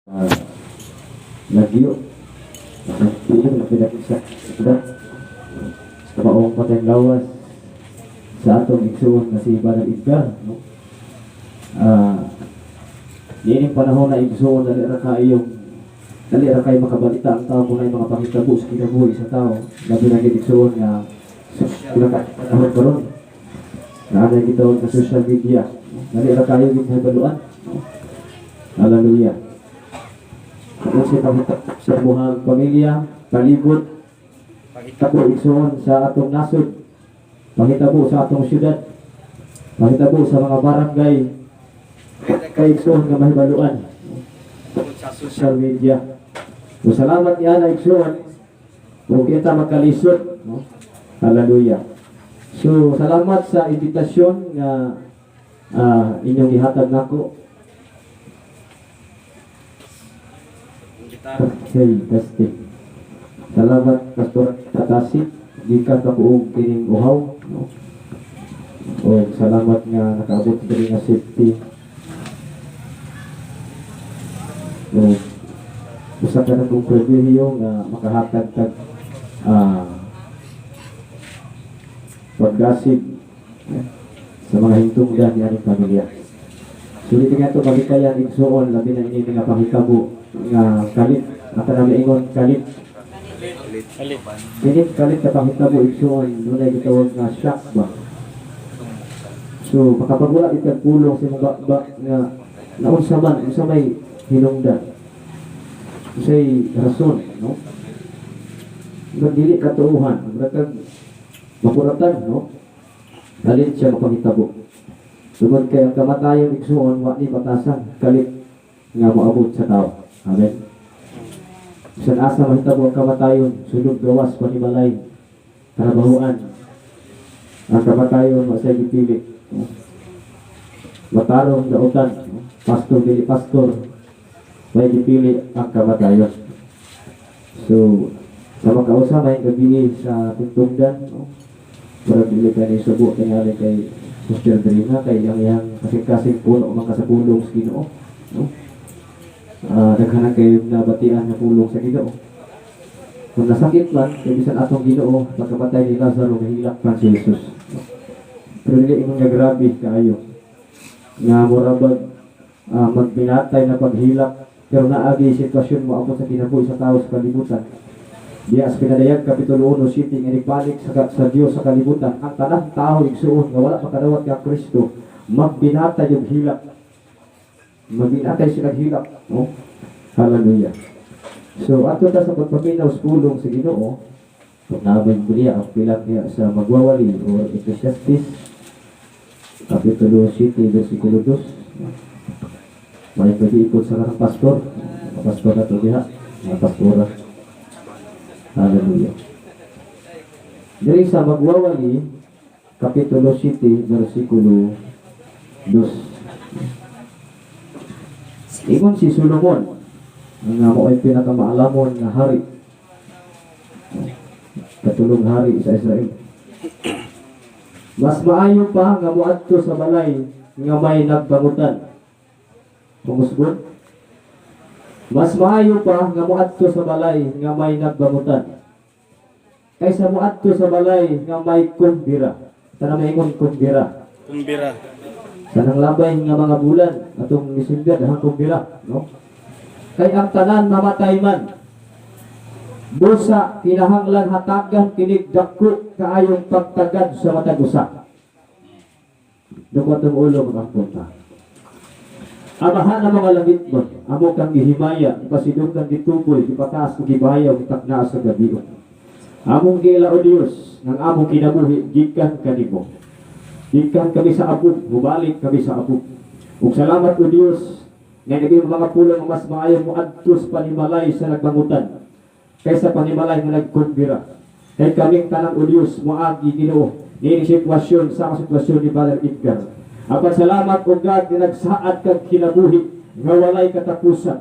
uh, lagyo hindi na pinag-isa sudah sa maong patay lawas sa atong igsuon na si Brother Edgar, no? Nining panahon na igsuon dali ra kayo makabalita ang tao kung na mga pangitabo sa kinabuhi sa tao, labi na igsuon nga pinaka-panahon karon na anay gitawag na social media, dali ra kayo githabaluan, no? Hallelujah. Kung siya pakita sa buhang pamilya, palibot, pakitabo igsoon sa atong nasod, pakitabo sa atong syudad, pakitabo sa mga barangay, kay igsoon nga mahibaluan sa social media. So salamat yan na igsoon, kung kita magkalisod, no? Hallelujah. So salamat sa invitasyon nga inyong ihatag nako. Okay, testing. Salamat Pastor Tatasi, gikan ka buong kining uhaw, no? O salamat nga nakaabot diri nga safety. So, usa ka na kong pribilehiyo nga makahatag tag pagdasig sa mga hintungdan ni aning pamilya. Sulit nga ito magikayan igsuon, labi na ini nga pangitabo nga kalit, at namin ingon kalit kalit na pangitabo igsuon, nunay gitawag nga shock ba. So makapagula itag pulong sa mga nga naunsa man, unsa may hinungdan, unsay rason, no? Dili katuuhan, bratag makuratan, no? Kalit siya mapangitabo. Sugod kay ang kamatayon igsuon, wa ni batasan, kalit nga moabot sa tao. Amen. Bisan asa mahitabo ang kamatayon, sulod gawas panimalay, trabahuan. Ang kamatayon masay gipili, no? Matarong dautan, no? Pastor dili pastor, may gipili ang kamatayon. So sa makausa may gabi sa tungtungdan, no? Para dili ka ni subo tingali kay Sister Drina, kay yang kasing-kasing puno mga sa pulong sa Ginoo, no? Naghanap kayo na batian na pulong sa Ginoo. Kung nasakit man, kaya bisan atong Ginoo, pagkamatay ni Lazaro, mahilak pa si Jesus, no? Pero hindi imong nga grabe kaayo nga murabag magbinatay na paghilak, pero naagi sitwasyon mo ako sa kinabuhi sa tao sa kalibutan. Diya sa Pinadayag Kapitulo 1 sitting inibalik sa Dios sa kalibutan, ang tanang tao igsuon nga wala makadawat ka Kristo, magbinatay yung hilak, magbinatay sila hilak, no? Hallelujah. So ato ta sa pagpaminaw sa pulong sa Ginoo, kung nabay buliya ang pilat niya sa magwawali o Ecclesiastes Kapitulo 7 versikulo 2. May pag-iipot sa karang pastor, pastor na ito diha, mga pastora. Hallelujah. Diri sa magwawali Kapitulo 7 versikulo 2. Ingon si Solomon, nga mo ay pinakamaalamon na hari, katulong hari sa Israel. Mas maayo pa nga moadto sa balay nga may nagbangutan. Pumusgon. Mas maayo pa nga moadto sa balay nga may nagbangutan, kaysa moadto sa balay nga may kumbira. Tanang maingon kumbira. Kumbira. Sanang labay nga mga bulan atong December dahang kumbira, no? Kay ang tanan mamatay man, busa kinahanglan hatagan kinig dako kaayong pagtagad sa matag usa. Dukwatong ulo mga punta. Amahan ang mga langit mo, amo kang gihimaya, ipasidong kang gituboy, ipataas kang gibayaw, itakna sa gabi. Among gila o Diyos, ng among kinabuhi, gikan kanimo. Gikan kami sa abog, mubalik kami sa abog. Ug salamat o Diyos, nga naging mga pulang mas maayo mo adtos panimalay sa nagbangutan, kaysa panimalay nga nagkumbira. Kay kaming tanang o Diyos, moagi Ginoo, nining sitwasyon sa sitwasyon ni Brother Edgar. Apan salamat o God, na nagsaad kang kinabuhi, nga walay katapusan.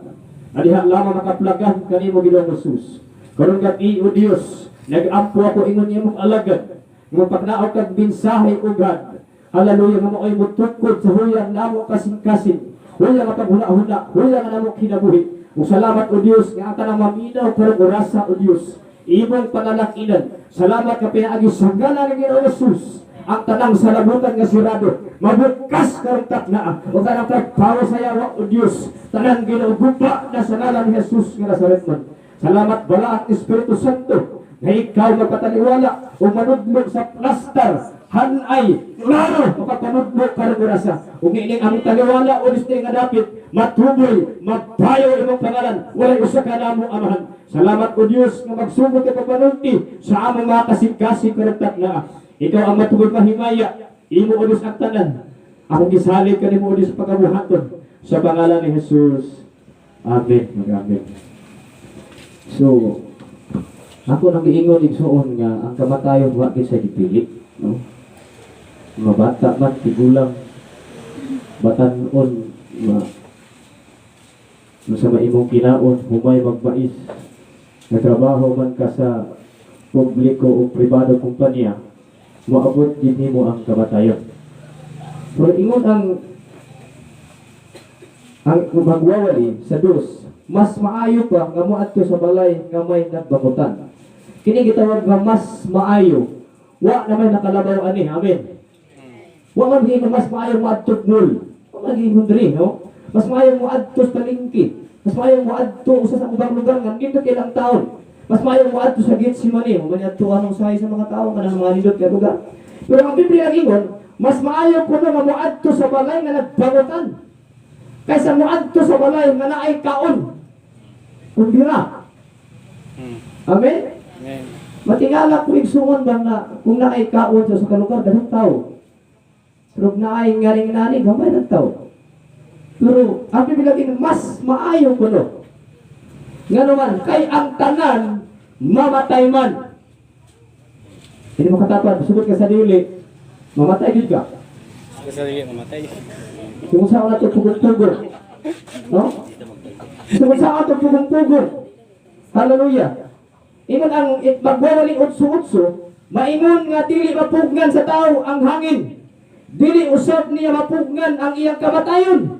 Adiha lamang makaplagan kanimo Ginoong Jesus. Karon kag o Dios, nag-ampo ako ingon imong alagad, nga pagnaog kag mensahe o God. Hallelujah, nga mo ay mutukod sa huyang namo kasing-kasing. Huya nga paghula-hula, huya nga namo kinabuhi. Ug salamat o Dios nga ang tanang maminaw karong orasa o Dios. Imong panalakinan. Salamat ka pinaagi sa ngalan ni Ginoong Jesus. Ang tanang salabutan nga sirado, mabukas karong takna o tanang pagpawa sa yawa o Dios. Tanang ginugupa na sa ngalan ni Jesus nga Nazaretman. Salamat bala at Espiritu Santo na ikaw magpataliwala o manudlog sa plastar hanay klaro makapanudlog karong orasa. Ug ining ang taliwala o disdi nga dapit matuboy magpayo imong pangalan walay usa ka namo amahan. Salamat o Dios nga magsugod ka pagpanulti sa among mga kasig-kasig karong takna. Ikaw ang matugod mahimaya, imo o Diyos ang tanan. Akong gisalig ka ni mo o Diyos pagkabuhaton sa pangalan ni Jesus. Amen. Mag-amen. So, ako nang iingon igsuon nga ang kamatayon wa gyud sa gipili, no? Mabata man tigulang batan-on sa maimong kinaon humay magbais. Nagtrabaho man ka sa publiko o pribado kumpanya, moabot din mo ang kamatayon. Pero ingon ang magwawali sa Dios, mas maayo pa nga moadto sa balay nga may nagbakutan. Kini gitawag nga mas maayo. Wa na may nakalabaw ani. Amen. Wa man gi mas maayo moadto nul. Wa man gi diri, no? Mas maayo moadto sa palengke. Mas maayo moadto usa sa ubang lugar nga dito kay ilang taon. Mas maayo moadto sa Getsemani, mo man adto anong sahay sa mga tawo kanang mga nindot kay lugar. Pero ang Biblia ingon, mas maayo kuno nga moadto sa balay nga nagbakutan kaysa moadto sa balay nga naay kaon. Kung dira. Amen? Amen. Matingala ko igsuon ba na kung naay kaon sa kalugar daghang tawo. Pero naay ngaring-ngaring gamay ng tawo. Pero ang Biblia ingon mas maayo kuno. Nga naman kay ang tanan mamatay man. Hindi mo katapad, subot ka sa dili, mamatay din ka. Sa sarili mamatay. Kung saan natin pugong-pugong. No? Kung saan natin pugong-pugong. Hallelujah. Ingon ang magwawaling utso-utso, maingon nga dili mapugnan sa tao ang hangin. Dili usab niya mapugnan ang iyang kamatayon.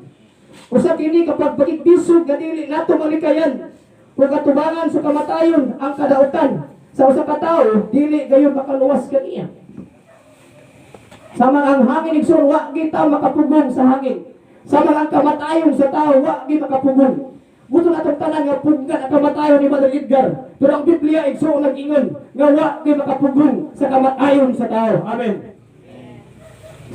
Usab kini kapag bagit-bisog nga dili nato malikayan. Kung katubangan sa kamatayon ang kadautan sa usa ka tawo, dili gayon makaluwas kaniya. Sama ang hangin igsoon, wa kita makapugong sa hangin. Sama ang kamatayon sa tao, wa kita makapugong. Gusto natong tanan nga puggan ang kamatayon ni Brother Edgar. Pero ang Biblia igsoon nag-ingon nga wa kita makapugong sa kamatayon sa tao. Amen.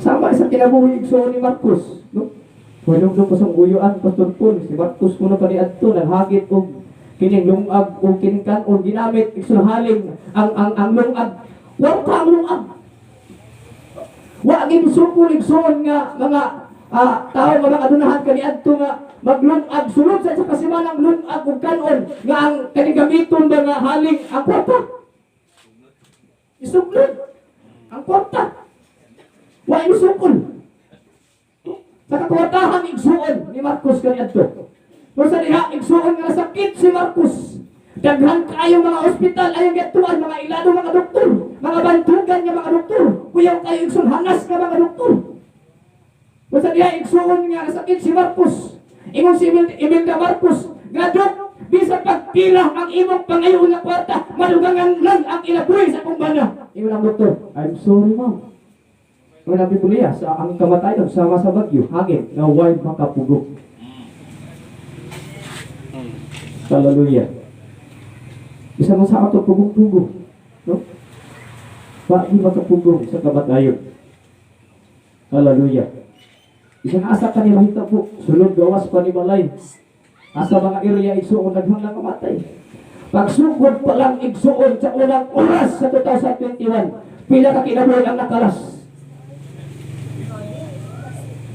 Sama sa kinabuhi igsoon ni Marcos, no? Hulog ko sa uyuan Pastor Paul, si Marcos kuno kaniadto naghagit og kining lungag o kining kanon ginamit iksulhaling ang lungag. Wa ka ang lungag. Wa gid sukul igsoon nga mga tao nga mga adunahan kaniadto nga maglungag sulod sa kasimanang lungag ug kanon nga ang kaning gamiton ba nga haling ang kwarta. Isuglod ang kwarta. Wa isukol. Sa kakwartahan igsuon ni Marcos kaniadto. Pero sa diha, igsuon nga sakit si Marcos. Daghan kayo mga ospital, ayaw gatuan, mga ilado mga doktor, mga bantugan nga mga doktor. Kuyaw kayo igsuon, hanas nga mga doktor. Pero sa diha, igsuon nga sakit si Marcos. Ingon si Imelda Marcos, nga dok, bisag pagpila ang imong pangayon nga kwarta, malugangan lang ang ilabuhi sa kumbana. Ingon ang doktor, I'm sorry ma'am. Ingon ang Biblia, sa ang kamatayon, sama sa bagyo, hangin, na huwag makapugong. Hallelujah. Isa mo sa ato pugong-pugong, no? Pagi makapugong sa kamatayon. Hallelujah. Isang asa ka ni mahita po, sulod gawas pa ni balay. Asa mga area igsuon naghang lang kamatay. Pagsugod pa lang igsuon sa unang oras sa 2021, pila ka kinabuhi ang nakalas.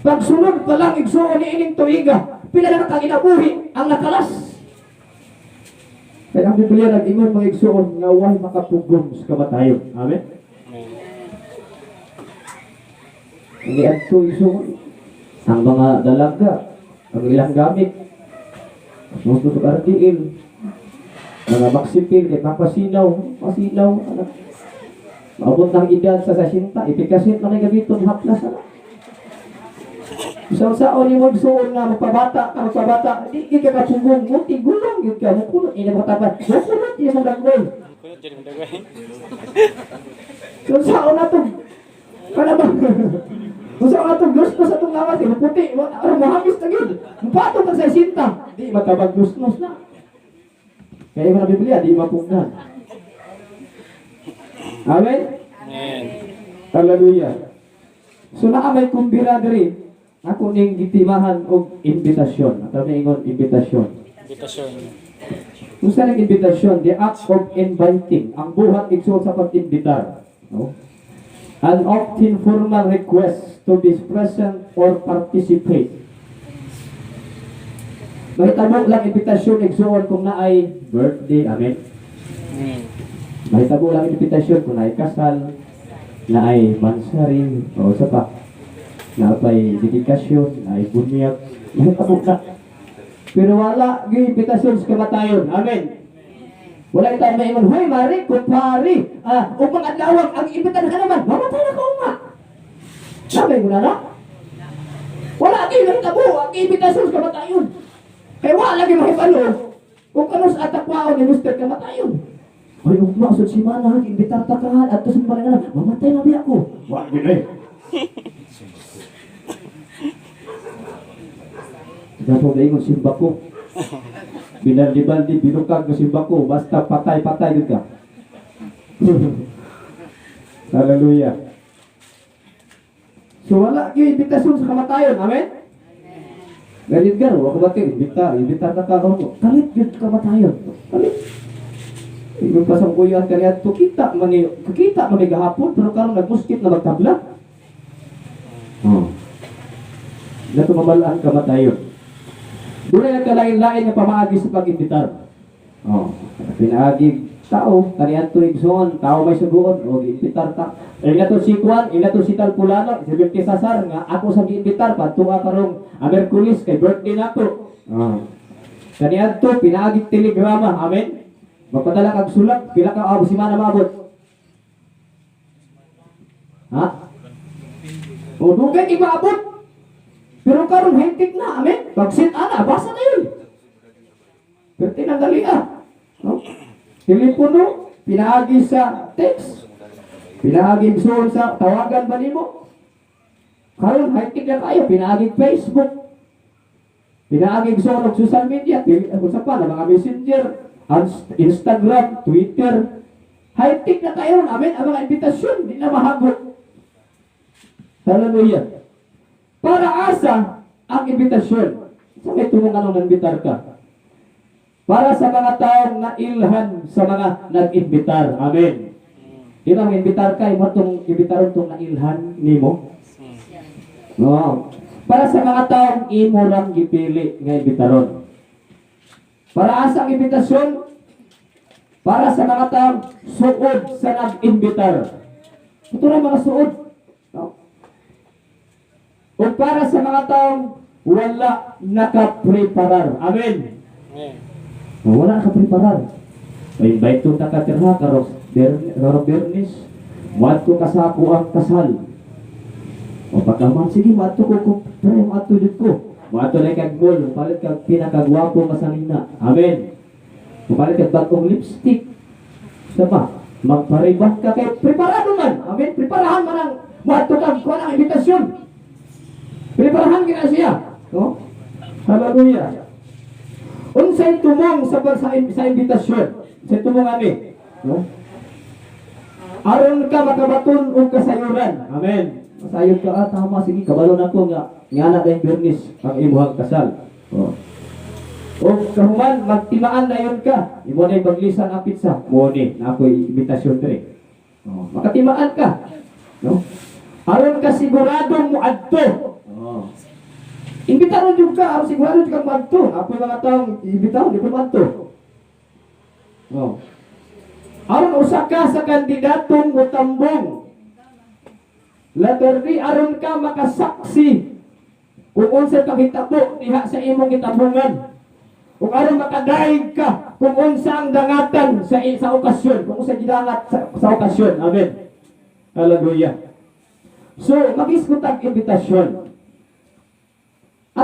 Pagsunod pa lang igsuon ni ining tuiga, pila na kinabuhi ang nakalas. Kaya ang Biblia nag-ingon mga igsuon nga huwag makapugong sa kamatayon. Amen? Hindi ato igsuon. Ang mga dalaga, ang ilang gamit, gusto sa RTL, mga maksipil, papasinaw, pasinaw, anak. Maabot ng edad sa 60, ipikasit na gamiton haplas. So sa ni mo igsuon nga magpabata, di ka kapugong mo tigulong gyud ka mo kulot ina mo tapat. Mo kulot ina mo dagway. Kulot jadi mendagay. So sa na to. Para ba? Kung sa atong gusto sa itong lawas, puti, mo hagis na gid. Mupato ka sa sinta, di matabag gusnos na. Kaya yung Biblia, di mapugnan. Amen? Amen. Hallelujah. So naa may kumbira diri. Ako ning gitimahan og invitasyon. Ato na ingon invitasyon. Invitasyon. Kung sa nang invitasyon, the act of inviting, ang buhat igsuon sa pag-invitar. No? An often formal request to be present or participate. Mahitabo lang invitasyon igsuon kung naay birthday, amen. Mahitabo lang invitasyon kung naay kasal, naay mansari, o sa pa, naay dedikasyon, naay bunyag, mahitabo na. Pero wala gyud invitasyon sa kamatayon, amen. Wala itaw maingon, hoy mari, kumpari, ug mga adlawag ang imbitar ka naman, mamatay na ka uma. Sabi ko na. Wala gyud ang tabo ang imbitasyon sa kamatayon. Kaya wala lagi mahibalo. Kung ano sa atakwaon ni Mr. kamatayon. Hoy ug maksud si mana imbitar ta ka adto sa pangalan, mamatay na biya ko. Wa gyud eh. Dapat ingon simba ko. Binaldi-baldi, binukag na simba ko. Basta patay-patay yun ka. Hallelujah. So wala yung invitasyon sa kamatayon. Amen? Ganyan garo, ako ba ito? Imbita na ka mo. Kalit yun kamatayon. Kalit. Yung pasang kuyan kaniya, kukita mani gahapon, pero karong nagmuskit na magtabla. Natumabalaan kamatayon. Doon ay nagkalain-lain na pamaagi sa pag-imbitar. Pinaagig tao, kaniyan to igsoon, tao may suguon, o gi-imbitar ta. Ina to si Juan, ina to si Talpulano, si Berti Sasar, nga ako sa gi-imbitar, patunga karong Merkulis, kay birthday na to. Kaniyan to, pinaagig telegrama, amen? Magpadala kag sulat, pila ka si mana maabot. Ha? O dugay ibaabot. Pero karon hektik na, amen? Pag-sit ana, basa na yun. Pero tinanggali no? Telepono, pinaagi sa text. Pinaagi igsoon sa tawagan ba nimo? Karon hektik na kayo, pinaagi Facebook. Pinaagi igsoon og social media, kung sa pa na mga messenger, Instagram, Twitter. Hektik na kayo, amen? Ang mga invitasyon, di na mahago. Hallelujah. Para asa ang imbitasyon? Sa may tulungan ng imbitar ka? Para sa mga taong nailhan sa mga nag-imbitar. Amen. Di ba imbitar ka, itong imbitaron itong nailhan nimo? No. Para sa mga taong imo lang gipili nga imbitaron. Para asa ang imbitasyon? Para sa mga taong suod sa nag-imbitar. Ito na mga suod. No? O para sa mga taong wala nakapreparar. Amen. Wala nakapreparar. May invite to nakatirha karong Bernis. Mato ka sa ako ang kasal. O pagkaman, sige, mato ko. Pero mato dito ko. Mato na kag gol. Palit kag pinakagwapo masalina. Amen. Palit kag bagong lipstick. Saba, magparibak ka kay preparado man. Amen. Preparahan man ang mato kag kuha ng invitasyon. Preparahan ka siya. No? Hallelujah. Unsay tumong sa invitasyon. Unsay tumong ani. No? Aron ka makabaton og kasayuran. Amen. Masayod ka, tama, sige, kabalon ako nga na tayong Bernis ang imuhang kasal. O kahuman, magtimaan na yun ka. Imo na yung paglisan ang pizza. Muni, na ako'y invitasyon rin. Makatimaan ka. No? Aron ka siguradong mo adto. Imbitaron yung ka, aron sigurado yung kang madto. Apoy mga taong imbitaron, di po madto. Aron usa ka sa kandidatong mutambong. Letter D, aron ka makasaksi kung unsa ka hitabo diha sa imong gitambungan. Kung aron makadaig ka kung unsa ang dangatan sa okasyon, kung unsa gidangat sa okasyon. Amen. Hallelujah. So, mag-iskutag invitasyon.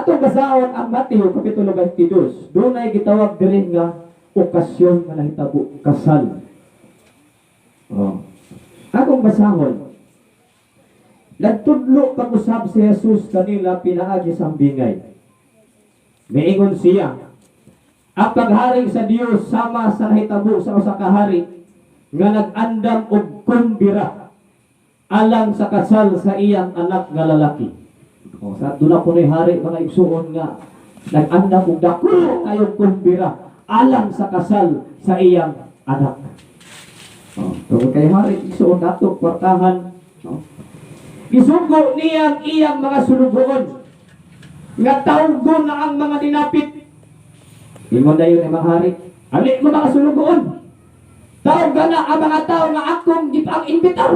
Atong basaon ang Mateo kapitulo 22. Doon ay gitawag diri nga okasyon nga nahitabo kasal. Oh. Akong basahon. Nagtudlo pag-usab si Jesus kanila pinaagi sa bingay. Miingon siya, ang paghari sa Dios sama sa nahitabo sa usa ka hari nga nag-andam og kumbira alang sa kasal sa iyang anak nga lalaki. O sa dula ko ni hari mga igsuon nga nag-andam og dako kayong kumbira alang sa kasal sa iyang anak. Tungkol kay hari igsuon nato kwartahan, no? Gisugo niyang iyang mga sulugoon nga tawgon na ang mga dinapit. Ingon na yun ang mga hari, ali mo mga sulugoon, tawag na ang mga tao nga akong ipang-imbitar.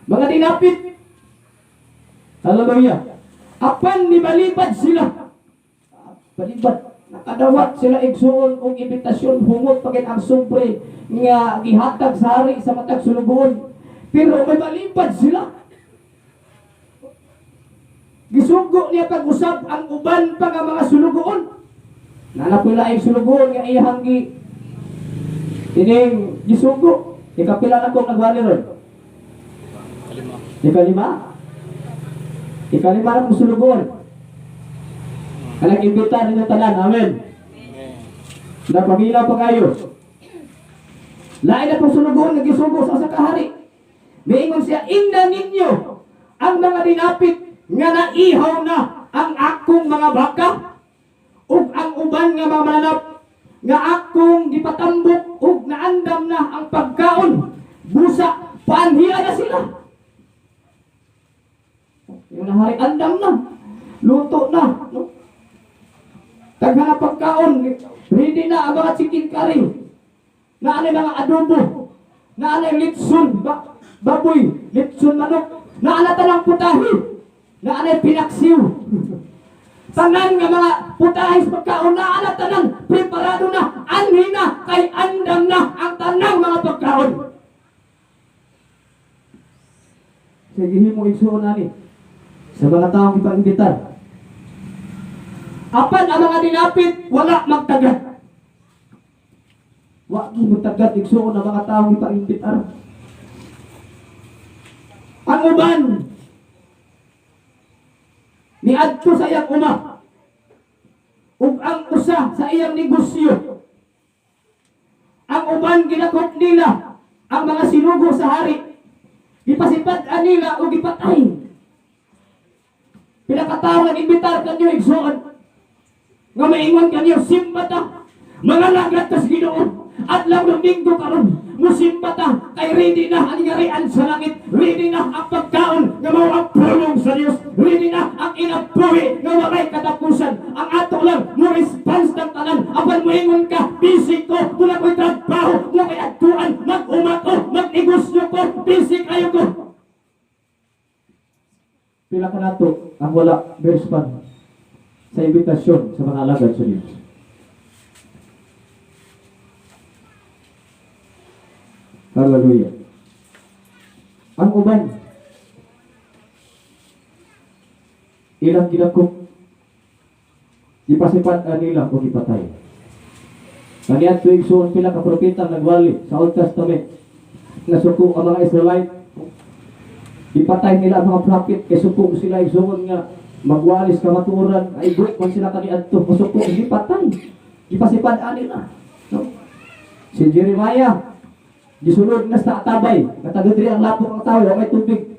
Mga dinapit. Hallelujah. Apan nibalibad sila. Balibad. Nakadawat sila igsuon og imbitasyon humot pagin ang sumbre nga gihatag sa hari sa matag sulugoon. Pero may balibad sila. Gisugo niya pag-usab ang uban pa nga mga sulugoon. Nanapila ang sulugoon nga iyang ining gisugo. Ikapila na kong nagwali ron. Ikalima. Ikalima na kong sulugoon. Kanang imbita ninyo tanan. Amen. Napamila pa kayo. Lain na pong sulugoon nga gisugo sa sakahari. Miingon siya, ingnan ninyo ang mga dinapit nga naihaw na ang akong mga baka ug ang uban nga mga mananap nga akong gipatambok ug naandam na ang pagkaon busa paanhiya na sila. Yung nahari andam na, luto na, no? Tagha na pagkaon, ready na ang mga chicken curry, na anay mga adobo, na anay litson baboy, litson manok, na anay talang putahe, na anay pinaksiw. Tanan nga mga putahe sa pagkaon na anay tanan, preparado na, anhi na, kay andam na ang tanang mga pagkaon. Sige mo igsuon ani sa mga taong ipag-imbitar. Apan ang mga dinapit wala magtagad. Wa gi magtagad igsuon ang mga taong ipag-imbitar. Ang uban niadto sa iyang uma ug ang usa sa iyang negosyo. Ang uban ginakop nila ang mga sinugo sa hari. Ipasipad-an nila o gipatay. Pinakataw nga imbitar kanyo igsuon nga maingon kanyo simbata mga lagat tas Ginoo adlaw Domingo karon musimbata kay ready na ang ngarian sa langit, ready na ang pagkaon nga mao ang pulong sa Dios, ready na ang inabuhi nga walay katapusan. Ang ato lang mo response ng tanan. Apan moingon ka busy ko wala ko'y trabaho, wala ko'y adtuan, mag-umato, magnegosyo ko, busy kayo ko. Pila ka nato ang wala respond sa imbitasyon sa mga alagad sa Diyos. Hallelujah. Ang uban ilang ginakop ipasipad nila o ipatay. Kaniya tuwing suon pila ka propeta nagwali sa Old Testament na suko ang mga Israelite. Ipatay nila ang mga prophet kay suko sila igsuon nga magwalis kamaturan ay break man sila kaniadto suko ipatay. Ipasipad nila. No? Si Jeremiah gisulod na sa tabay, katagudri ang lapok ng tao, may tubig.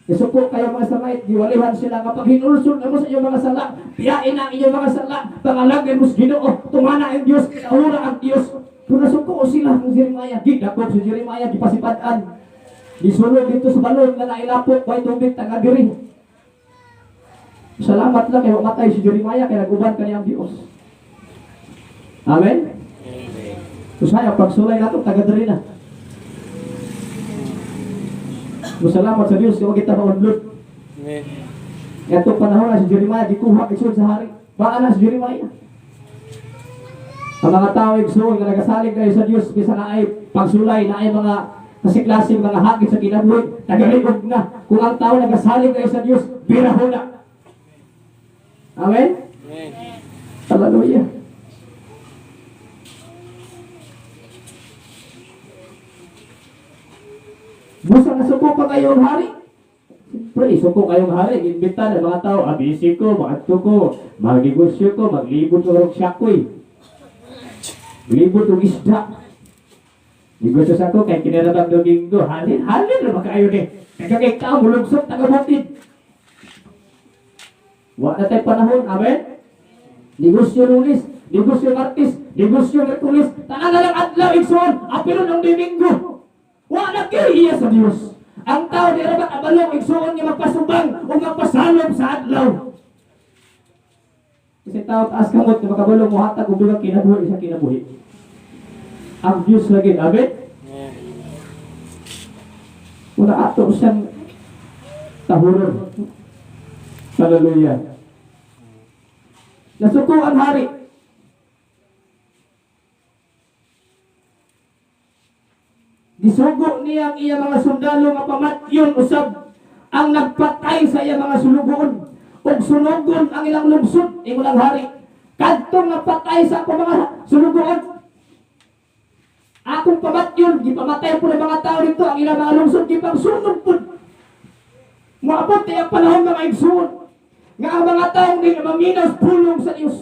Isuko kayo mga Israelite, giwalihan sila nga pag hinulsol na mo sa inyong mga sala, piyain ang inyong mga sala, pangalagan mo sa Ginoo, tumana ang Diyos, kaura ang Diyos. Kung nasuko sila ng Jeremiah, gidakop si Jeremiah, gipasipadaan. Gisulod dito sa balon na nailapok, may tubig, tagadiri. Salamat lang kayo matay si Jeremiah, kaya naguban ka niya ang Diyos. Amen? So saya pagsulay nato taga-diri na. Salamat sa Dios kung kita maunlot. Amen. Yato panahon na si Jeremiah gikuha isod sa hari. Baan na si Jeremiah. Ang mga tao igsuon nga nagasalig kayo sa Dios bisa na ay pagsulay na ay mga klase mga hagit sa kinabuhi, tagalibog na. Kung ang tao nagasalig kayo sa Dios, biraho na. Amen? Amen. Hallelujah. Busa na suko pa kayong hari. Siyempre, suko kayong hari. Imbita ng mga tao, abisi ko, maadto ko, magnegosyo ko, maglibot ko ng syakoy. Libot ng isda. Negosyo sa ko, kay kinarabang Domingo, halin na makayo ni. Kagagay ka, mulugsok, tagabutid. Wala na tayo panahon, amen? Negosyo Lunes, negosyo Martes, negosyo Merkulis, tanan na lang adlaw, igsoon, apilo ng Domingo. Wala kayo iya sa Diyos. Ang tao di rabat abalong igsuon nga magpasubang o magpasalom sa adlaw. Kasi tao taas kamot nga makabalong muhatag og dugang kinabuhi sa kinabuhi. Ang Diyos lagi, amen? Amen. Wala ato siyang tahuron. Hallelujah. Nasuko ang hari. Gisugo niya ang iya mga sundalo nga pamatyon usab ang nagpatay sa iya mga sulugon ug sunugon ang ilang lungsod ingon ang hari kadtong nagpatay sa ako mga sulugon akong pamatyon gipamatay po ng mga tao dito ang ilang mga lungsod gipagsunog po maabot ang panahon mga igsoon nga ang mga taong di maminaw pulong sa Dios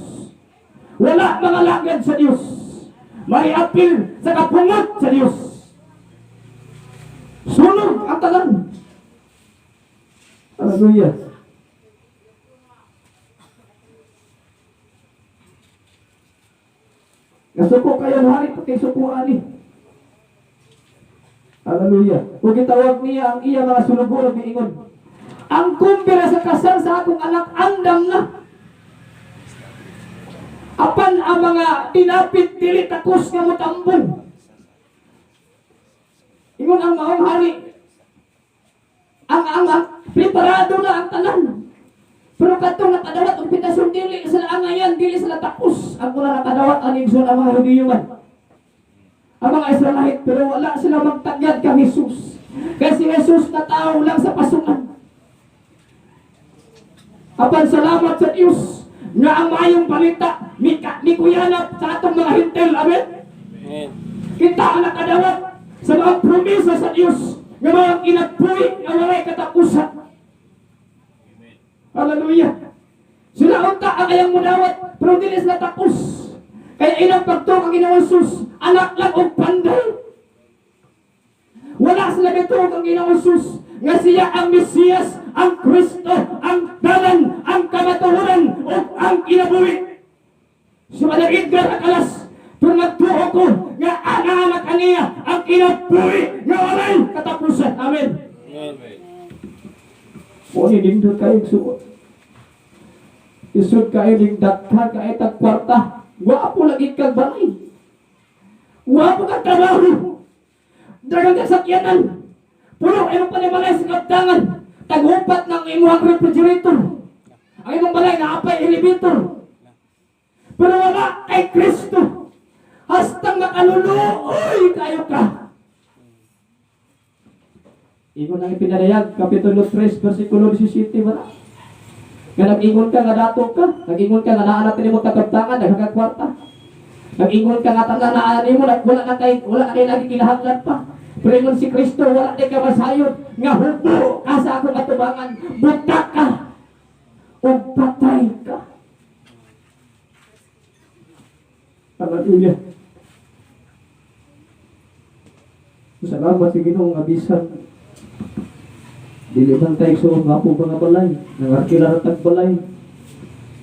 wala mga lagad sa Dios may apil sa kapungot sa Dios. Sunog ang tanan. Hallelujah. Nasuko kayo hari pati sukuan ni. Hallelujah. Kung gitawag niya ang iya mga sulugon giingon. Ang kumpira sa kasal sa akong anak andam na. Apan ang mga tinapit dili takos nga motambong. Ingon ang maong hari. Ang preparado na ang tanan. Pero katong nakadawat ang pitasyon dili sila angayan, dili sila tapos. Ang kuna nakadawat ang igsoon ang mga Hudiyo man. Ang mga Israelite, pero wala sila magtagyad kang Jesus. Kasi Jesus na tao lang sa pasungan. Apan salamat sa Diyos nga ang mayong balita ni kuyanap sa atong mga hintel. Amen? Amen. Kita ang nakadawat sa mga promesa sa Diyos nga mga kinagpuwi nga walay katapusan. Hallelujah. Sila unta ang ayang mudawat pero dili sila tapos. Kaya ilang pagtuo ang Ginoong Jesus, anak lang og panday. Wala sila gituog ang Ginoong Jesus nga siya ang Mesiyas, ang Kristo, ang dalan, ang kamatuoran ug ang kinabuhi. Si Mother Edgar Acalas, pero nagtuo ko nga anak kaniya ang kinabuhi nga walay katapusan. Amen. Amen. O nindot kayo suot. Isod kayo ning dakha kayo tag kwarta. Wapo lagi kang balay. Wapo kang trabaho. Dagang kasakyanan. Pulo ay panimalay sa kaptangan. Tagupat ng imuhang refrigerator. Ang imong balay na apay elevator. Pero wala kay Kristo. Hastang makaluluoy kayo ka. Ingon ang ipinarayag, Kapitulo 3, versikulo 17, wala. Nga nag-ingon ka, nga dato ka. Nag-ingon ka, nga naanatin mo tagaptangan, nagkakakwarta. Nag-ingon ka, nga tanganaan mo, wala na kayo lagi kinahanglan pa. Pero ingon si Kristo, wala di ka masayod. Nga hubo ka sa akong atubangan. Butak ka. O patay ka. Hallelujah. Salamat sa Ginoong abisan. Dili man tayo suong nga po mga balay. Nangarkila ratag balay.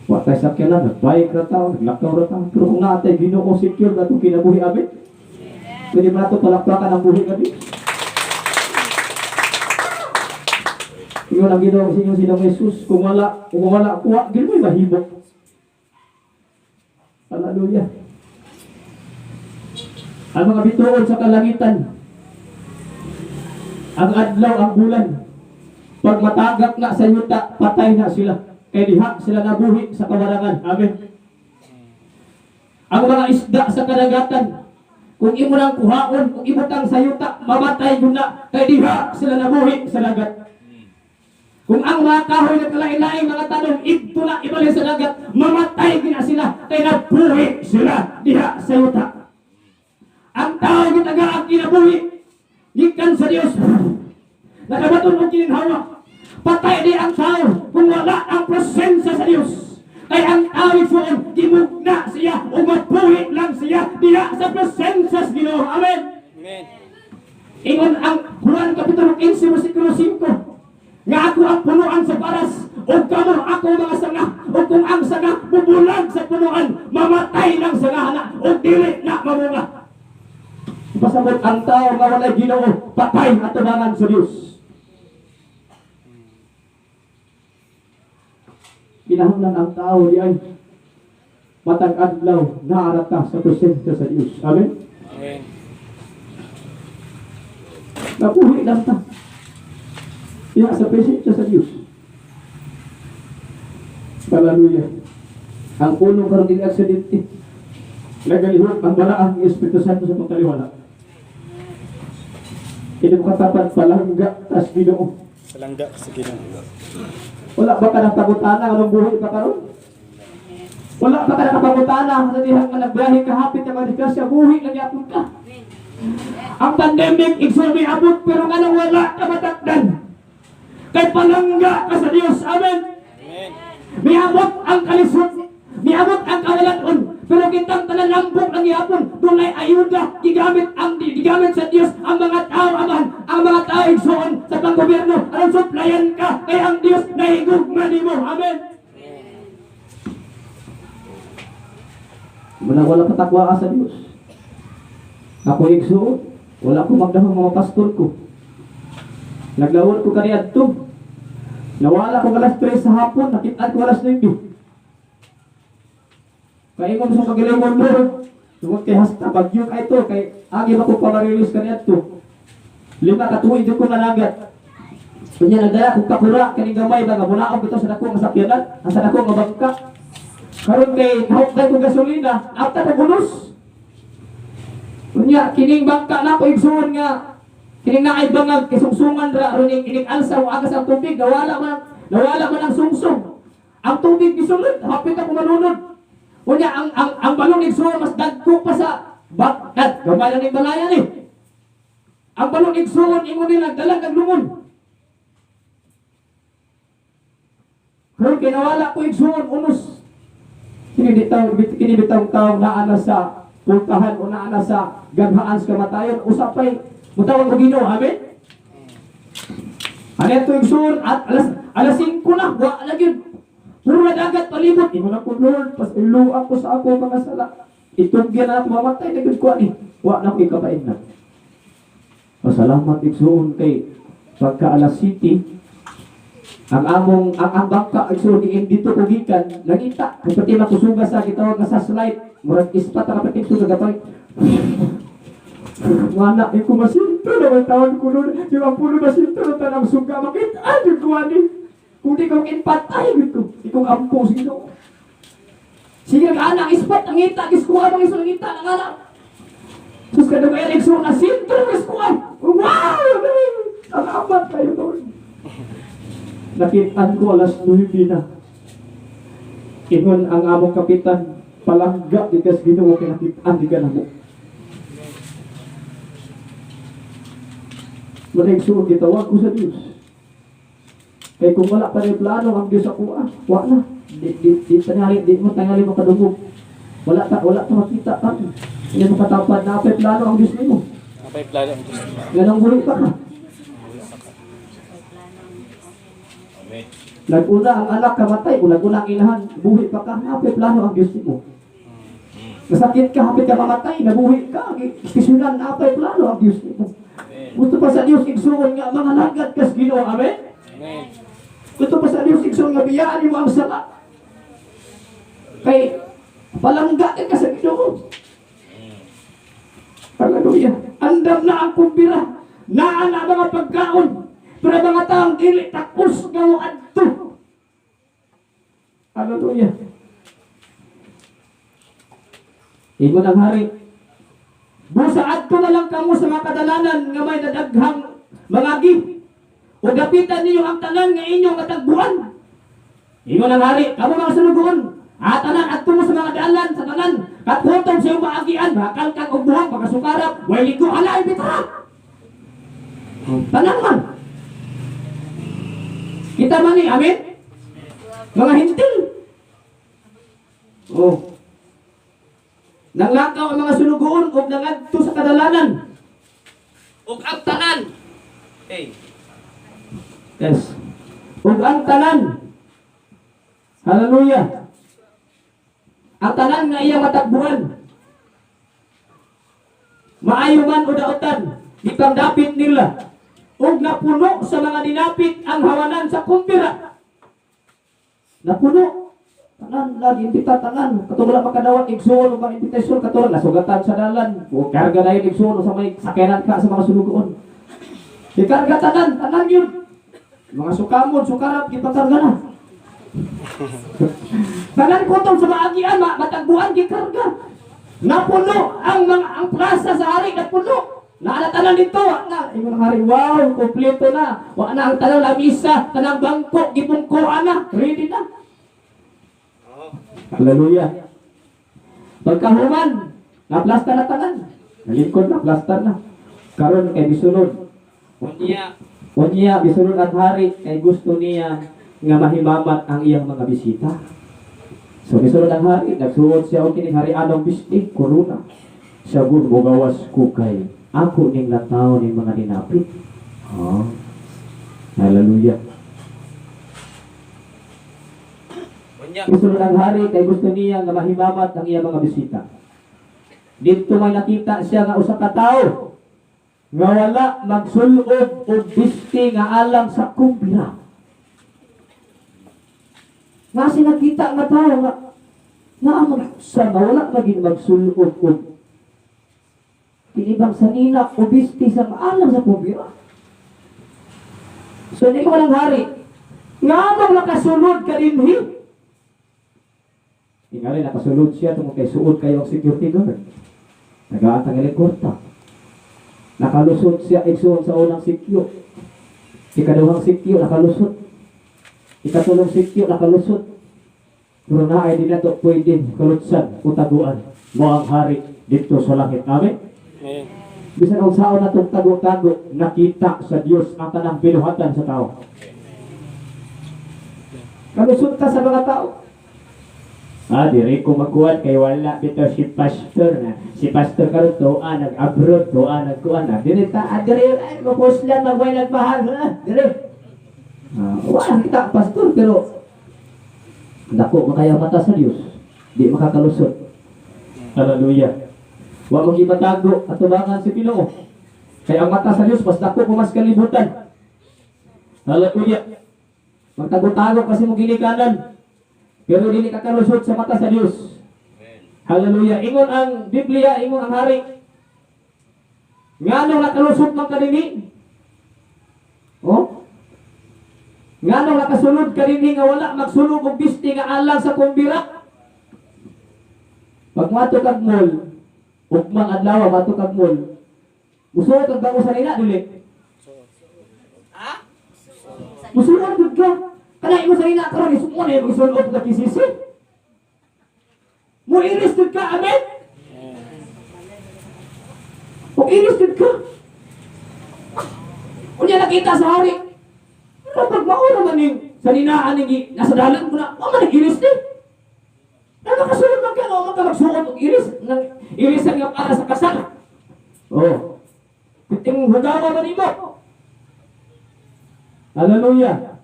Wa tayo sakyanan, nagbayik na tao, naglakaw na tao. Pero kung naatay Ginoo secure na itong kinabuhi amin, pwede ba ito palakpakan ang buhi kami? Ingon ang Ginoo sa inyong sinang Jesus, kung wala, kuha, gino mo'y mahibok. Hallelujah. Ang mga bituon sa kalangitan, ang adlaw, ang bulan, pag matagak na sa yuta, patay na sila. Kaya diha sila nabuhi sa kawarangan. Amen. Ang mga isda sa kadagatan, kung imo nang kuhaon, kung ibutang sa yuta, mamatay yun na. Kaya diha sila nabuhi sa dagat. Kung ang mga kahoy na kalain-laing mga tanong, ito na ibalik sa dagat, mamatay gina sila, kaya nabuhi sila diha sa yuta. Ang tao gitaga ang kinabuhi, gikan sa Dios. Nakabaton ang kininhawa. Patay di ang tao kung wala ang presensya sa Dios. Kaya ang tao isuon, gimugna siya, o mabuhi lang siya diha sa presensya sa Ginoo. Amen. Amen. Ingon ang Juan Kapitulo 15, versikulo 5. Nga ako ang punuan sa paras, o kamo ako mga sanga, o kung ang sanga bubulag sa punuan, mamatay ng sangahana, o dili na mamunga. Pasabot ang tao nga walay Ginoo, patay at tumangan sa Dios. Kinahanglan ang tao di ay matag adlaw naarata sa presensya sa Dios. Amen. Amen. Nabuhi lang ta. Diya sa presensya sa Diyos. Hallelujah. Ang unong karon dili aksidente. Nagalihok ang balaang Espiritu Santo sa pagkaliwala. Hindi mo katapat palangga tas Ginoo. Salangga sa Ginoo. Wala ba ka nagpagutana anong buhay pa karon? Wala ba ka nagpagutana sa dihang nga nagbiyahe kahapit ka madisgrasya buhi lang yapon ka. Ang pandemic igsulmi abot pero nga nang wala ka matakdan. Kay palangga ka sa Dios. Amen. Amen. Miabot ang kalisod, miabot ang kawalan-on, pero kitang talalambok ang yapon, dunay ayuda, gigamit sa Dios ang mga tao, ang mga tao igsoon sa panggobyerno, aron suplayan ka, kay ang Dios nahigugma nimo. Amen. Wala katakwa sa Dios. Ako igsoon, wala ko magdahong mga pastor ko. Naglawon ko kaniadto. Nawala ko alas 3 sa hapon, nakita ko alas 9. Kaya ingon sa pagalingon mo, tungod kay hasta bagyo ka ito, kay agi ba ko pa ma-release kaniadto. 5 ka tuig ko nalagat. Kunya nagdala ko kakura, kaning gamay ba, gabunaog ito sa dako nga sakyanan, sa dako nga bangka. Karon kay hawak ko gasolina, after ko bulos. Kunya, kining bangka na ko igsuon nga, kining naay bangag kisungsungan ra aron ining alsa o agas ang tubig nawala man ang sungsong. Ang tubig gisulod hapit ako malunod. Kunya ang balon igsuon mas dagko pa sa bakat. Gamay lang ning balayan eh. Ang balon igsuon ingon nila dalag ang lungon. Pero kinawala ko igsuon unos. Kini bitaw taong naa na sa puntahan o naa na sa gaghaan sa kamatayon usapay mutawag ko Ginoo. Amen. Ano ito yung sur at alas 5 na, wa lagi. Puro na dagat palibot. Imo na ko Lord, pasiluan ko sa ako mga sala. Itugyan na ako mamatay na gud ko ani. Wa na ko ikapain na. Pasalamat igsuon kay pagka alas 7 ang bangka igsuon dito ko gikan nagita pati makusuga sa gitawag nga sa slide murag ispat ka pati suga gapay. Wala, ko masinto naman tawag ko nun. Yung ang puno masinto na tanang suga. Makita, yung kuwani. Kung di kong inpatay, ito. Di kong ampo, sino. Sige, anak, ispat, ang ita. Kiskuha bang iso, ang ita, ang anak. Sus, kada kaya nagsuon na sinto, kiskuha. Wow! Ang amat kayo doon. Nakitaan ko alas 9 na. Ingon ang among kapitan, palangga, di kas Ginoo, kinakitaan, di ka na mo. Manigsuon gitawag ko sa Diyos. Kaya kung wala pa rin plano ang Diyos ako, wala. Di mo tangali makadungog. Wala ta makita ka. Hindi mo katapad na apay plano ang Diyos mo. Apay plano ang Diyos. Ganang buhay pa ka. Nag-una ang anak kamatay, nag-una ang inahan, buhay pa ka, apay plano ang Diyos mo. Nasakit ka, hapit ka mamatay, nabuhay ka, kisunan, apay plano ang Diyos mo. Gusto pa sa Diyos igsuon nga mga lagad kas Ginoo. Amen. Amen. Gusto pa sa Diyos igsuon nga biyaan mo ang sala. Kay palangga ka sa Ginoo. Hallelujah. Andam na ang kumpira. Naa na mga pagkaon. Pero mga taong dili takos nga adto. Hallelujah. Ingon ang hari. Busa adto na lang kamo sa mga kadalanan nga may nadaghang mga agi. ug gapitan ninyo ang tanan nga inyong matagbuan. Ingon ang hari, kamo mga sunugon, tanan adto mo sa mga dalan sa tanan, katutong sa iyong maagian, bakal kang og buhak, makasukarap, way ligo hala ibitra. Tanan man. Kita man ni, amen? Mga hintil. Oh. Nanglakaw ang mga sunugoon ug nangadto sa kadalanan. Ug ang tanan. Hey. Yes. Ug ang tanan. Hallelujah. Ang tanan nga iyang matakbuhan. Maayo man o daotan, ipangdapit nila. Ug napuno sa mga dinapit ang hawanan sa kumpira. Napuno. Tanan lagi imbita tanan. Katulad makadawat igsoon ug mga imbitasyon katulad nasugatan sa dalan. O karga na igsoon sa may sakyanan ka sa mga sunugoon. Ikarga tanan yun. Mga sukamon, sukarap, ipakarga na. Tanan kutong sa maagian, matagbuan, gikarga. Napuno ang plaza sa hari, napuno. Naalatanan dito, na, ingon hari, wow, kompleto na. Wa na ang tanang lamisa, tanang bangko, gipungkuan na, ready na. Hallelujah. Pagkahuman, naplastar na tanan. Nalingkod na, plastar na. Karon kay bisunod. Unya, bisunod ang hari, kay gusto niya nga mahimamat ang iyang mga bisita. So bisunod ang hari, nagsuot siya o kining hari anong bistig, corona. Siya gud mugawas ko kay ako ning lataw ning mga dinapit. Oh. Hallelujah. Bisunod ang hari, kay gusto niya nga mahimamat ang iyang mga bisita. Dito may nakita siya nga usa ka tawo nga wala magsulod o bisti nga alang sa kumbira. Nga sinakita nga tayo nga sa wala maging magsulod o kinibang sanina o bisti sa alang sa kumbira. So hindi ko walang hari nga mong nakasulod ka dinhi. Tingali nakasulod siya tungkol kay suod kayo ang security guard. Nagaatang ilikwarta. Nakalusot siya igsuon sa unang sikyo. Ikaduhang sikyo nakalusot. Ikatulong sikyo nakalusot. Pero na ay di na ito pwede kalutsan o taguan mo ang hari dito sa langit. Amen? Bisan ang sao na itong tago-tago, nakita sa Diyos ang tanang binuhatan sa tao. Kalusot ka sa mga tao. Diri ko magkuhan kay wala bito si pastor na. Si pastor karon to nag-abroad to nagkuhan na. Diri ta diri mapos lang magway nagpahal diri. Wala kita pastor pero dako makaya mata sa Dios. Di makakalusot. Hallelujah. Wa mo gibatago atubangan si Ginoo. Kay ang mata sa Dios mas dako pa mas kalibutan. Hallelujah. Magtago-tago kasi mo ginikanan. Pero dili ka kalusot sa mata sa Dios. Hallelujah. Ingon ang Biblia, ingon ang hari. Nganong nakalusot man kadini? Oh? Nganong nakasulod kadini nga wala magsulog og bisti nga alang sa kumbira? Pag mato kag mall, ugmang adlaw mato kag mall. Musuot kag bango sa nila dili. Musuot gud ka. Kanay mo sa ina karon isuon ay magsulod ka kisisi. Mo iris gud ka, amen. O iris gud ka. Unya nakita sa hari. Pero pag maura man ning sa ninaan ning nasa dalan mo na, o man iris ni. Ano kasulod man ka, o man ka magsuot og iris, nang iris nga para sa kasal. Oh. Piting hugawa man nimo. Hallelujah.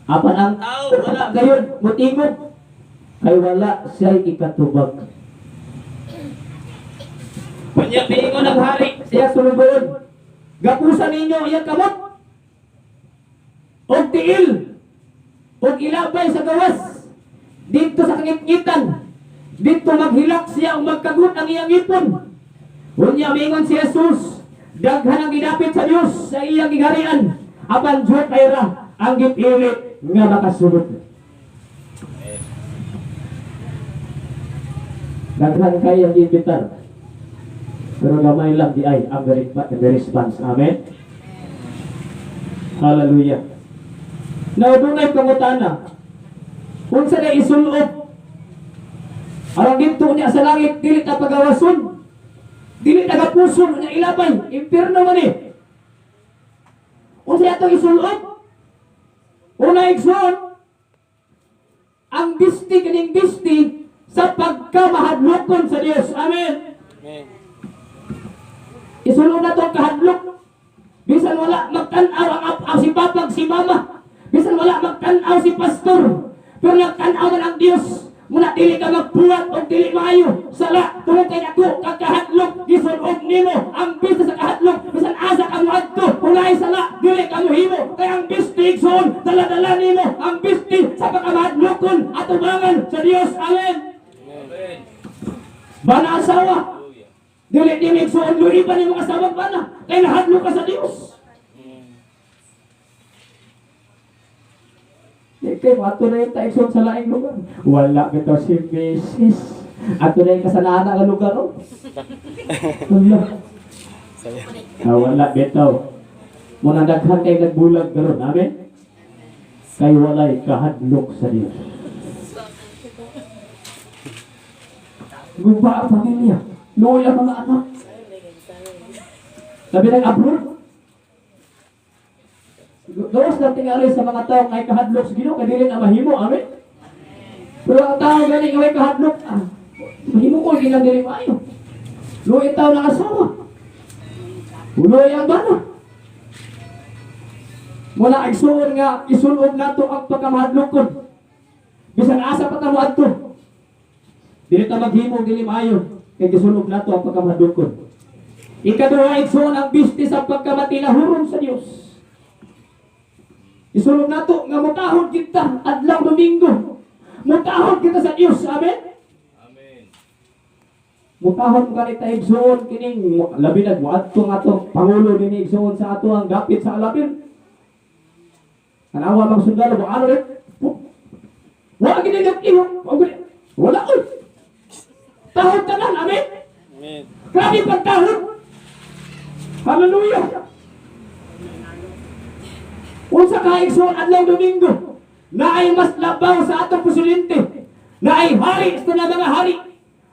Apan ang tao wala gayon motingog kay wala siya ikatubag. Kanya biingon ang hari siya sulugon. Gapusan ninyo iyang kamot. Og tiil. Og ilabay sa gawas. Dito sa kangit-ngitan. Dito maghilak siya o magkagut ang iyang ipon. Unya biingon si Jesus. Daghan ang gidapit sa Dios sa iyang giharian. Apan Diyo kayra ang gipili nga makasulod. Daghan kayo ang imbitar. Pero gamay lang di ay ang response. Amen? Hallelujah. Now, dunay pangutana. Kung sa na isulob, arang ginto niya sa langit, dili ta pagawason, dili taga puso niya ilabay, impirno man eh. Kung sa itong isulob, una igsoon, ang bisti kaning bisti sa pagkamahadlokon sa Dios. Amen. Amen. Isulob na itong kahadlok. Bisan wala magtanaw ang apaw si papag si mama. Bisan wala magtanaw si pastor. Pero nagtanaw man ang Dios. Muna dili ka magbuhat o dili maayo. Sala, tulong kay ako, kagkahadlok, isulob nimo. Ang bisti sa kahadlok, bisan asa ka mo adto. Unay sala, dili ka mo himo. Kaya ang bisti igsoon, dala-dala nimo. Ang bisti sa pagkamahadlokon at umangan sa Dios. Amen. Amen. Bana asawa. Dili igsoon, luiban yung mga asawang bana. Kaya nahadlok ka sa Dios. Kaya ato na yung taikson sa laing lugar. Wala ka to si Mrs. Ato na yung kasanana ng lugar. Oh. Wala. Wala bitaw. Muna daghan kayo nagbulag garon. Amen? Kaya walay kahadlok sa Diyos. Guba ang pamilya. Loy ang mga anak. Sabi ng abroad. Gawas lang tingali sa mga tao ngay kahadlok sa Ginoo, kadili na mahimo. Amen? Pero ang tao gani ngay kahadlok, mahimo ko, hindi lang dili maayo. Loy ang tao ng asawa. Uloy ang bana. Mula igsuon nga, isulob nato ang pagkamahadlokon. Bisan asa pa tamo adto. Dili ta maghimo, dili maayo. Kaya isulob nato ang pagkamahadlokon. Ikaduha, igsuon ang bisti sa pagkamatilahuron sa Dios. Isulong nato nga mutahon kita adlaw Domingo. Mutahon kita sa Dios. Amen. Amen. Mutahon ka kita igsoon kining labi na muadto nga to pangulo dinhi igsoon sa ato ang gapit sa alabir. Anawa bang sundalo mo ano rin? Wala gid iyo. Wala ko. Tahon tanan. Amen. Amen. Grabe pagtahon. Hallelujah. Unsa ka igsoon adlaw Domingo, na ay mas labaw sa atong presidente, na ay hari sa mga hari.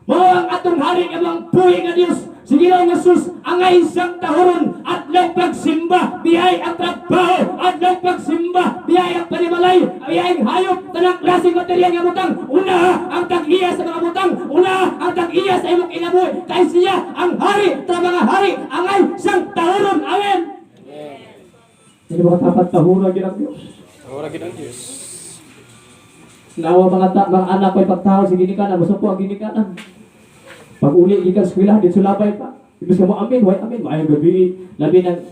Mao ang atong hari nga mga puy nga Dios. Sige lang Jesus, ang ay isang tahuron adlaw pagsimba, biyay ang trabaho, adlaw pagsimba, biyay ang panimalay, biyay ang hayop, tanang klaseng material nga butang. Una ang tag-iya sa mga butang, una ang tag-iya sa imong kinabuhi. Kay siya ang hari sa mga hari, ang ay isang tahuron. Amen. Hindi mga tapat tahura ginang Diyos. Ora gid ang Dios. Nawa mga anak ko'y pagtao sa ginikanan, masupo ang ginikanan. Pag uli gikan sa eskwela, din sulabay pa. Ibig ka mo amin, way amin, may gabi, labi ng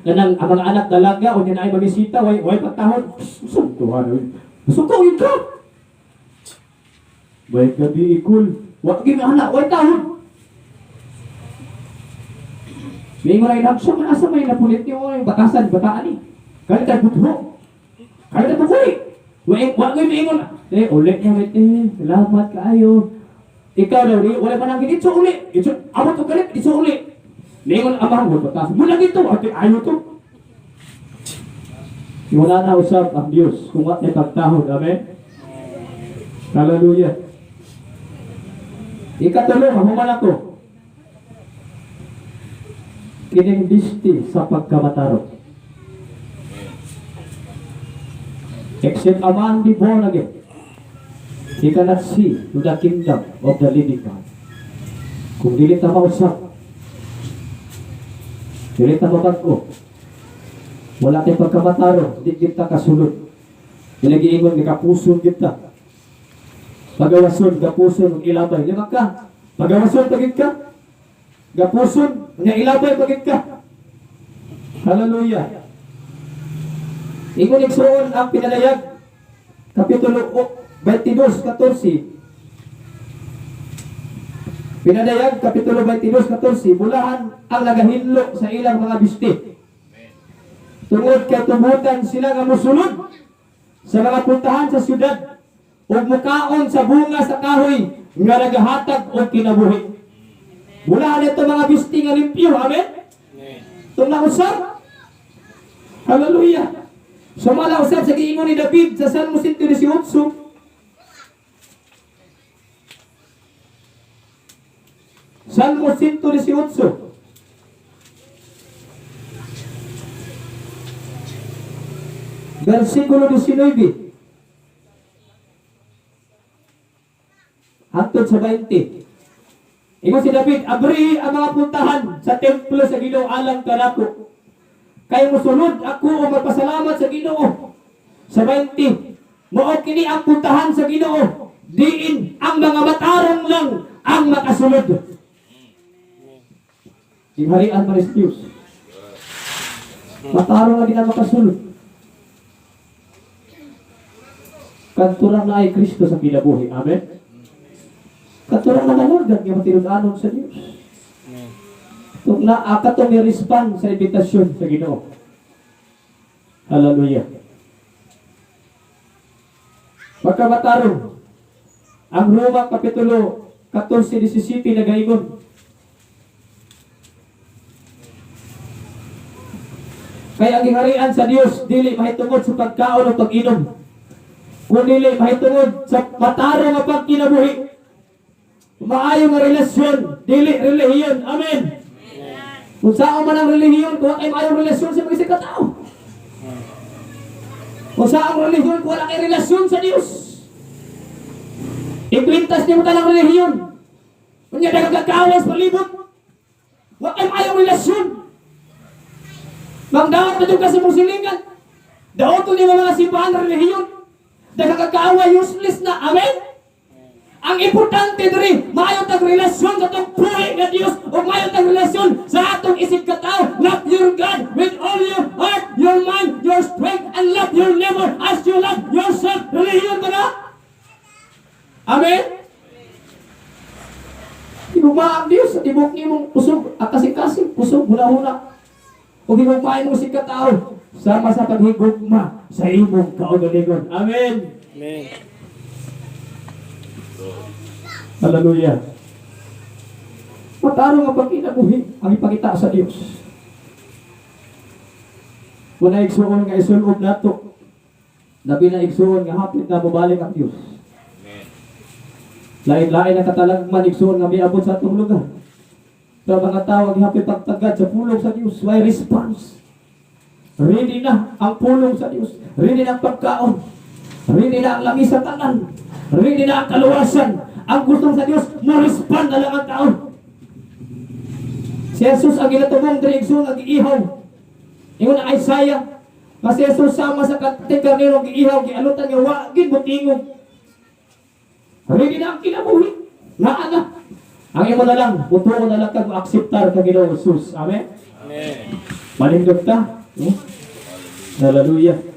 ang mga anak dalaga, o niya na ay mamisita, way pagtahon. Saan tuhan? Masuko yun ka! Way gabi ikul, wag anak, way tahon. May mga inabsya man asa may napulit yung batasan, bataan eh. Kaya tayo butho. Kaya tayo bukuli. Wag kayo maingon. Ulit niya, salamat kaayo. Ikaw daw, wala pa nang ginit, so uli. Abot ko galit, so uli. Maingon amang mo batasan. Mula dito, ayaw to. Wala na usap ang Diyos kung at may pagtahod. Amen? Hallelujah. Ikatulo, mahuman ako. Kining bisti sa pagkamatarot. Except a man be born again, he cannot see to the kingdom of the living God. Kung dili ta mausap, dili ta mabag-o, wala tayong pagkamatarot, di kita kasulod. Pinagiingon ni kapuson kita. Pagawason, kapuson, ilabay. Lima ka. Pagawason, pagit ka. Gapuson, nga ilabay pagit ka. Hallelujah. Ingon igsoon ang pinadayag kapitulo 22:14. Pinadayag kapitulo 22:14, bulahan ang nagahinlo sa ilang mga bisti. Tungod kay tumutan sila nga mosulod sa mga puntahan sa syudad ug mukaon sa bunga sa kahoy nga nagahatag og kinabuhi. Mula nito mga bisti nga limpyo. Amen? Itong nausap. Hallelujah. Sumala usab sa giingon ni David sa Salmo 118. Salmo 118. Versikulo 19. Hangtod sa 20. Ingon si David, abri ang mga puntahan sa templo sa Ginoo alang kanako. Kay mosunod ako o magpasalamat sa Ginoo. Sa 20. Mao kini ang puntahan sa Ginoo. Diin ang mga matarong lang ang makasunod. Ingharian pa rin sa Diyos. Matarong na din ang makasunod. Kanturang na ay Kristo sa kinabuhi. Amen? Kanturang na nalorgan nga matinudanon sa Diyos. Itong katong i-respond sa invitasyon sa Ginoo. Hallelujah. Pagkamatarong, ang Roma Kapitulo 14-17 na gaingon. Kaya ang giharian sa Dios dili mahitungod sa pagkaon o pag-inom, kundi mahitungod sa matarong nga pagkinabuhi. Maayo nga relasyon, dili relihiyon. Amen. Kung saan man ang relihiyon, kung ay maayong relasyon sa mga isang katao. Kung saan ang relihiyon, kung wala kay relasyon sa Dios. Ikwintas niyo mo talang relihiyon. Kung niya nagkakawas palibot, wala kay maayong relasyon. Magdawat na doon ka sa musilingan. Daoto niyo mga simbahan na relihiyon. Nagkakawa useless na. Amen? Ang importante diri, maayo tag relasyon sa atong buhay nga Dios o maayo tag relasyon sa atong isip katao. Love your God with all your heart, your mind, your strength, and love your neighbor as you love yourself. Relihiyon ba na? Amen? Ibugma ang Dios sa tibok ni mong pusog, akasing-kasing, pusog, hula-hula. O ginugmain mo si katao, sama sa paghigugma sa imong kaugalingon. Amen? Amen. Hallelujah. Matarong ang pagkinabuhi ang ipakita sa Dios. Kung naigsuon nga isulog nato, labi na igsuon nga hapit na mabalik ang Dios. Lain-lain ang katalagman igsuon nga miabot sa atong lugar. Sa mga tawag hapit pagtagad sa pulong sa Dios, may response. Ready na ang pulong sa Dios. Ready na ang pagkaon. Ready na ang langis sa tanan. Ready na ang kaluwasan. Ang gustong sa Dios, mo-respond na lang ang tao. Si Jesus ang ginatubong dirigsun ang giihaw. Ingon ang Isaiah, nga si Jesus sama sa katikar nilo ang giihaw, gialutan nga wagin butingog. Ready na ang kinabuhi. Naa na. Ang imo na lang, punto ko na lang kag akseptar ka Ginoo Jesus. Amen? Amen. Manindog ta. Hallelujah.